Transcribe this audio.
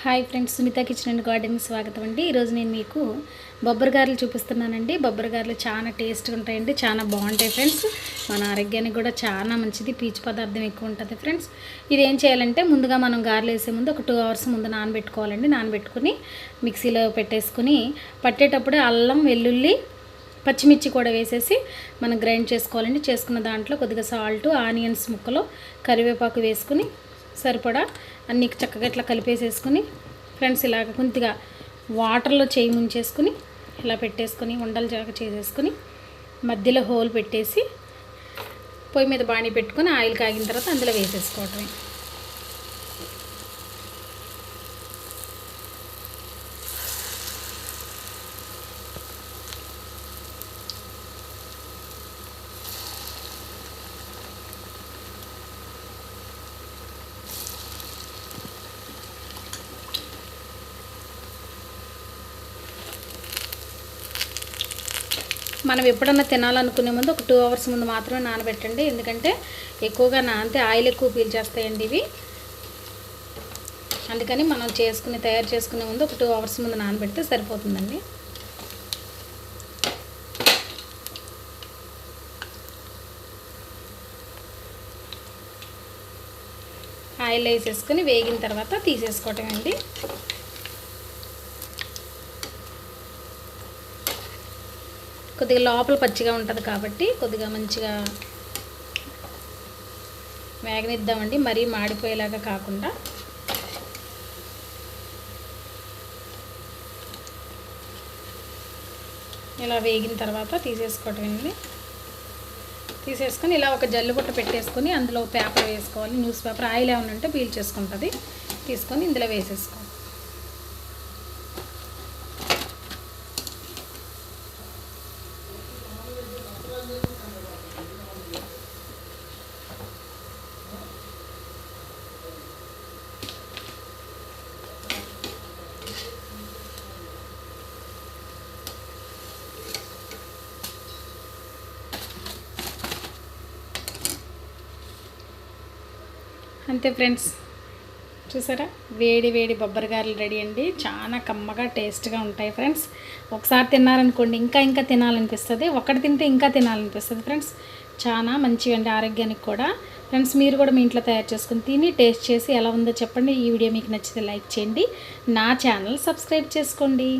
Hi friends, Sunitha kitchen and గార్డెన్కి స్వాగతం అండి. ఈరోజు నేను మీకు బొబ్బరి గారెలు చూపిస్తున్నానండి. బొబ్బరి గారెలు చాలా టేస్ట్గా ఉంటాయండి, చాలా బాగుంటాయి ఫ్రెండ్స్. మన ఆరోగ్యానికి కూడా చాలా మంచిది, పీచు పదార్థం ఎక్కువ ఉంటుంది ఫ్రెండ్స్. ఇది ఏం చేయాలంటే ముందుగా మనం గారెలు వేసే ముందు ఒక 2 hours ముందు నానబెట్టుకోవాలండి. నానబెట్టుకుని మిక్సీలో పెట్టేసుకుని పట్టేటప్పుడు అల్లం, వెల్లుల్లి, పచ్చిమిర్చి కూడా వేసేసి మనం గ్రైండ్ చేసుకోవాలండి. చేసుకున్న దాంట్లో కొద్దిగా సాల్ట్, ఆనియన్స్ ముక్కలు, కరివేపాకు వేసుకుని సరిపడా అన్నీ చక్కగా ఇట్లా కలిపేసేసుకుని ఫ్రెండ్స్ ఇలాగ కొద్దిగా వాటర్లో చేయి ముంచేసుకుని ఇలా పెట్టేసుకుని ఉండలు జాగా చేసేసుకుని మధ్యలో హోల్ పెట్టేసి పొయ్యి మీద బాణీ పెట్టుకొని ఆయిల్ కాగిన తర్వాత అందులో వేసేసుకోవటమే. మనం ఎప్పుడన్నా తినాలనుకునే ముందు ఒక 2 hours ముందు మాత్రమే నానబెట్టండి. ఎందుకంటే ఎక్కువగా నానితే ఆయిల్ ఎక్కువ పీల్చేస్తాయండి ఇవి. అందుకని మనం తయారు చేసుకునే ముందు ఒక 2 hours ముందు నానబెడితే సరిపోతుందండి. ఆయిల్ వేసేసుకుని వేగిన తర్వాత తీసేసుకోవటమండి. కొద్దిగా లోపల పచ్చిగా ఉంటుంది కాబట్టి కొద్దిగా మంచిగా వేగనిద్దామండి, మరీ మాడిపోయేలాగా కాకుండా. ఇలా వేగిన తర్వాత తీసేసుకోవటండి. తీసేసుకొని ఇలా ఒక జల్లు బుట్ట పెట్టేసుకొని అందులో పేపర్ వేసుకోవాలి, న్యూస్ పేపర్. ఆయిల్ ఏమైనా ఉంటే పీల్ చేసుకుంటుంది. తీసుకొని ఇందులో వేసేసుకోవాలి. అంతే ఫ్రెండ్స్, చూసారా, వేడి వేడి బొబ్బరి గారెలు రెడీ అండి. చాలా కమ్మగా టేస్ట్గా ఉంటాయి ఫ్రెండ్స్. ఒకసారి తిన్నారనుకోండి ఇంకా తినాలనిపిస్తుంది. ఒకటి తింటే ఇంకా తినాలనిపిస్తుంది ఫ్రెండ్స్. చాలా మంచిగా అండి ఆరోగ్యానికి కూడా. ఫ్రెండ్స్ మీరు కూడా మీ ఇంట్లో తయారు చేసుకుని తిని టేస్ట్ చేసి ఎలా ఉందో చెప్పండి. ఈ వీడియో మీకు నచ్చితే లైక్ చేయండి, నా ఛానల్ సబ్స్క్రైబ్ చేసుకోండి.